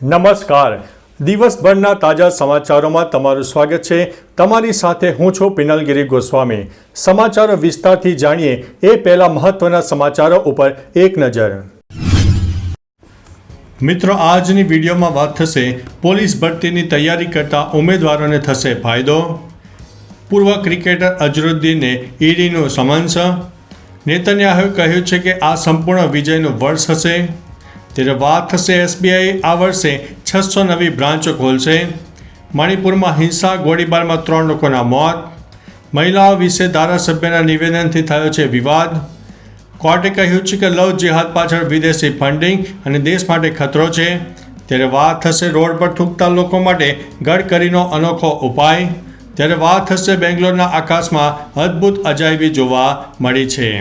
નમસ્કાર. દિવસભરના તાજા સમાચારોમાં તમારું સ્વાગત છે. તમારી સાથે હું છું પિનલગીરી ગોસ્વામી. સમાચારો વિસ્તારથી જાણીએ એ પહેલા મહત્વના સમાચારો ઉપર એક નજર. મિત્રો, આજની વિડીયોમાં વાત થશે પોલીસ ભરતીની તૈયારી કરતા ઉમેદવારોને થશે ફાયદો. પૂર્વ ક્રિકેટર અઝરુદ્દીનને ઈડીનું સમન્સ. નેતન્યાહુએ કહ્યું છે કે આ સંપૂર્ણ વિજયનું વર્ષ હશે. ત્યારે વાત થશે એસબીઆઈ આ વર્ષે 600 નવી બ્રાન્ચો ખોલશે. મણિપુરમાં હિંસા, ગોળીબારમાં 3 લોકોના મોત. મહિલાઓ વિશે ધારાસભ્યના નિવેદનથી થયો છે વિવાદ. કોર્ટે કહ્યું છે કે લવ જેહાદ પાછળ વિદેશી ફંડિંગ અને દેશ માટે ખતરો છે. ત્યારે વાત થશે રોડ પર થૂંકતા લોકો માટે ગડકરીનો અનોખો ઉપાય. ત્યારે વાત થશે બેંગ્લોરના આકાશમાં અદ્ભુત અજાયબી જોવા મળી છે.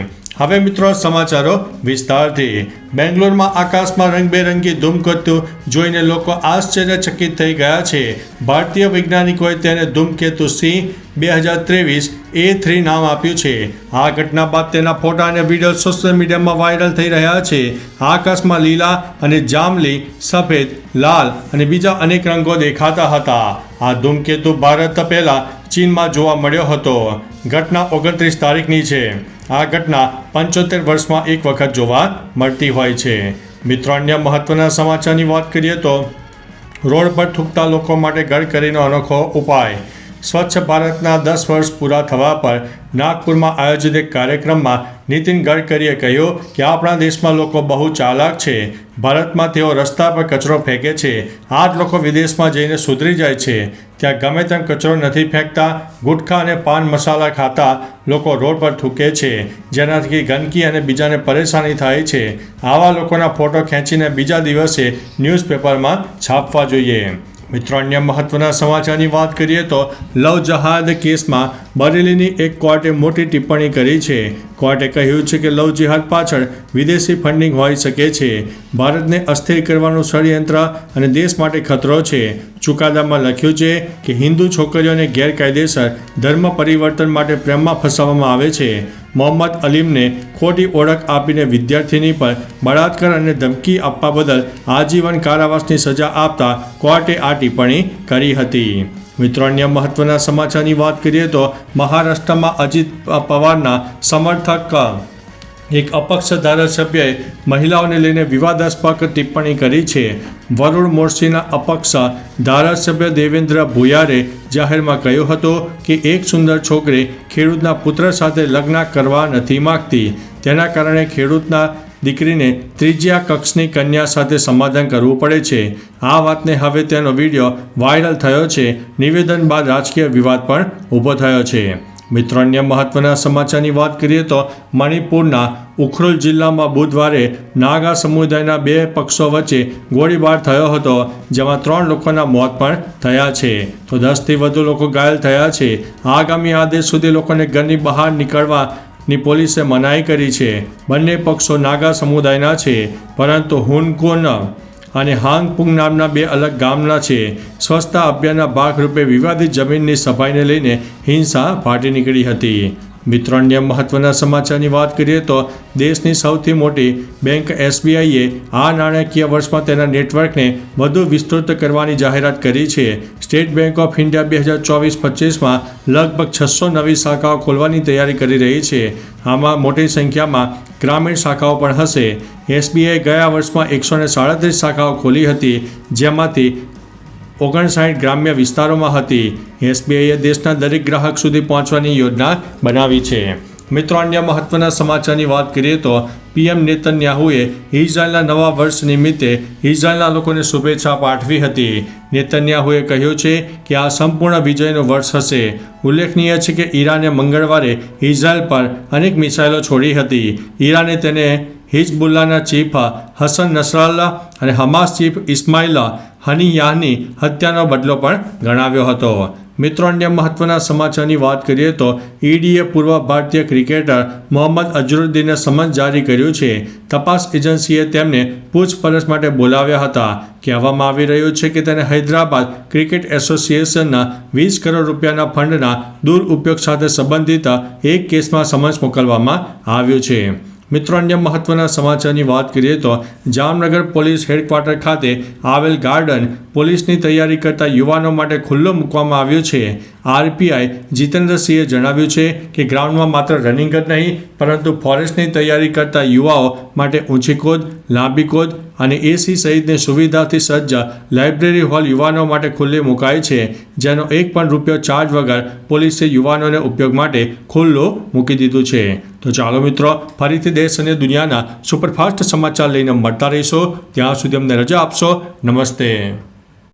હવે મિત્રો સમાચારો વિસ્તારથી. બેંગ્લોરમાં આકાશમાં રંગબેરંગી ધૂમકેતુ જોઈને લોકો આશ્ચર્યચકિત થઈ ગયા છે. ભારતીય વૈજ્ઞાનિકોએ તેને ધૂમકેતુ C 2023 A3 નામ આપ્યું છે. આ ઘટના બાદ તેના ફોટા અને વિડીયો સોશિયલ મીડિયામાં વાયરલ થઈ રહ્યા છે. આકાશમાં લીલા અને જાંબલી, સફેદ, લાલ અને બીજા અનેક રંગો દેખાતા હતા. આ ધૂમકેતુ ભારત પહેલા ચીનમાં જોવા મળ્યો હતો. ઘટના 29 તારીખની છે. આ ઘટના 75 વર્ષમાં એક વખત જોવા મળતી હોય છે. મિત્રો, અન્ય મહત્વના સમાચારની વાત કરીએ તો રોડ પર થૂંકતા લોકો માટે ગડકરીનો અનોખો ઉપાય. સ્વચ્છ ભારતના 10 વર્ષ પૂરા થવા પર નાગપુરમાં આયોજિત એક કાર્યક્રમમાં નીતિન ગડકરીએ કહ્યું કે આપણા દેશમાં લોકો બહુ ચાલાક છે. ભારતમાં તેઓ રસ્તા પર કચરો ફેંકે છે. આ જ લોકો વિદેશમાં જઈને સુધરી જાય છે. ત્યાં ગમે તેમ કચરો નથી ફેંકતા. ગુટખા અને પાન મસાલા ખાતા લોકો રોડ પર થૂકે છે, જેનાથી ગંદકી અને બીજાને પરેશાની થાય છે. આવા લોકોના ફોટો ખેંચીને બીજા દિવસે ન્યૂઝપેપરમાં છાપવા જોઈએ. મિત્રો, અન્ય મહત્વના સમાચારની વાત કરીએ તો લવ જેહાદ કેસમાં બરેલીની એક કોર્ટે મોટી ટિપ્પણી કરી છે. કોર્ટે કહ્યું છે કે લવ જેહાદ પાછળ વિદેશી ફંડિંગ હોઈ શકે છે. ભારતને અસ્થિર કરવાનું ષડયંત્ર અને દેશ માટે ખતરો છે. ચુકાદામાં લખ્યું છે કે હિન્દુ છોકરીઓને ગેરકાયદેસર ધર્મ પરિવર્તન માટે પ્રેમમાં ફસાવવામાં આવે છે. મોહમ્મદ અલીમને ખોટી ઓળખ આપીને વિદ્યાર્થીની પર બળાત્કાર અને ધમકી આપવા બદલ આજીવન કારાવાસની સજા આપતા કોર્ટે આ ટિપ્પણી કરી હતી. મિત્રો, અન્ય મહત્વના સમાચારની વાત કરીએ તો મહારાષ્ટ્રમાં અજીત પવારના સમર્થક એક અપક્ષ ધારાસભ્યએ મહિલાઓને લઈને વિવાદાસ્પદ ટિપ્પણી કરી છે. વરુણ મોરસીના અપક્ષ ધારાસભ્ય દેવેન્દ્ર ભુયારે જાહેરમાં કહ્યું હતું કે એક સુંદર છોકરી ખેડૂતના પુત્ર સાથે લગ્ન કરવા નથી માગતી. તેના કારણે ખેડૂતના દીકરીને ત્રીજા કક્ષની કન્યા સાથે સમાધાન કરવું પડે છે. આ વાતને હવે તેનો વિડીયો વાયરલ થયો છે. નિવેદન બાદ રાજકીય વિવાદ પણ ઊભો થયો છે. મિત્રો, અન્ય મહત્વના સમાચારની વાત કરીએ તો મણિપુરના ઉખરુલ જિલ્લામાં બુધવારે નાગા સમુદાયના 2 પક્ષો વચ્ચે ગોળીબાર થયો હતો, જેમાં 3 લોકોના મોત પણ થયા છે તો 10થી વધુ લોકો ઘાયલ થયા છે. આગામી આદેશ સુધી લોકોને ઘરની બહાર નીકળવાની પોલીસે મનાઈ કરી છે. બંને પક્ષો નાગા સમુદાયના છે, પરંતુ હુનકુન અને હાંગપુંગ નામના 2 અલગ ગામના છે. સ્વચ્છતા અભિયાનના ભાગરૂપે વિવાદિત જમીનની સફાઈને લઈને હિંસા ફાટી નીકળી હતી. મિત્રો, અન્ય મહત્વના સમાચારની વાત કરીએ તો દેશની સૌથી મોટી બેંક એસબીઆઈએ આ નાણાકીય વર્ષમાં તેના નેટવર્કને વધુ વિસ્તૃત કરવાની જાહેરાત કરી છે. સ્ટેટ બેંક ઓફ ઇન્ડિયા 2024-25માં લગભગ 600 નવી શાખાઓ ખોલવાની તૈયારી કરી રહી છે. આમાં મોટી સંખ્યામાં ગ્રામીણ શાખાઓ પણ હશે. એસબીઆઈએ ગયા વર્ષમાં 137 શાખાઓ ખોલી હતી, જેમાંથી 59 ગ્રામ્ય વિસ્તારોમાં હતી. એસબીઆઈએ દેશના દરેક ગ્રાહક સુધી પહોંચવાની યોજના બનાવી છે. મિત્રો, અન્ય મહત્વના સમાચારની વાત કરીએ તો પીએમ નેતન્યાહુએ ઇઝરાયલના નવા વર્ષ નિમિત્તે ઇઝરાયલના લોકોને શુભેચ્છા પાઠવી હતી. નેતન્યાહુએ કહ્યું છે કે આ સંપૂર્ણ વિજયનું વર્ષ હશે. ઉલ્લેખનીય છે કે ઈરાને મંગળવારે ઇઝરાયલ પર અનેક મિસાઇલો છોડી હતી. ઈરાને તેને હિઝબુલ્લાના ચીફ હસન નસરાલ્લા અને હમાસ ચીફ ઇસ્માઇલ હનીયાહની હત્યાનો બદલો પણ ગણાવ્યો હતો. મિત્રો, અન્ય મહત્વના સમાચારની વાત કરીએ તો ઈડીએ પૂર્વ ભારતીય ક્રિકેટર મોહમ્મદ અઝરુદ્દીનને સમન્સ જારી કર્યું છે. તપાસ એજન્સીએ તેમને પૂછપરછ માટે બોલાવ્યા હતા. કહેવામાં આવી રહ્યું છે કે તેને હૈદરાબાદ ક્રિકેટ એસોસિએશનના 20 કરોડ રૂપિયાના ફંડના દુરુપયોગ સાથે સંબંધિત એક કેસમાં સમન્સ મોકલવામાં આવ્યું છે. મિત્રો, અન્ય મહત્વના સમાચારની વાત કરીએ તો જામનગર પોલીસ હેડક્વાર્ટર ખાતે આવેલ ગાર્ડન પોલીસની તૈયારી કરતા યુવાનો માટે ખુલ્લો મૂકવામાં આવ્યો છે. આરપીઆઈ જીતેન્દ્રસિંહે જણાવ્યું છે કે ગ્રાઉન્ડમાં માત્ર રનિંગ જ નહીં પરંતુ ફોરેસ્ટની તૈયારી કરતા યુવાઓ માટે ઊંચી કૂદ, લાંબી કૂદ અને એસી સહિતની સુવિધાથી સજ્જ લાઇબ્રેરી હોલ યુવાનો માટે ખુલ્લી મુકાય છે, જેનો એક પણ રૂપિયો ચાર્જ વગર પોલીસે યુવાનોને ઉપયોગ માટે ખુલ્લું મૂકી દીધું છે. તો ચાલો મિત્રો, ફરીથી દેશ અને દુનિયાના સુપરફાસ્ટ સમાચાર લઈને મળતા રહીશો. ત્યાં સુધી અમને રજા આપશો. નમસ્તે.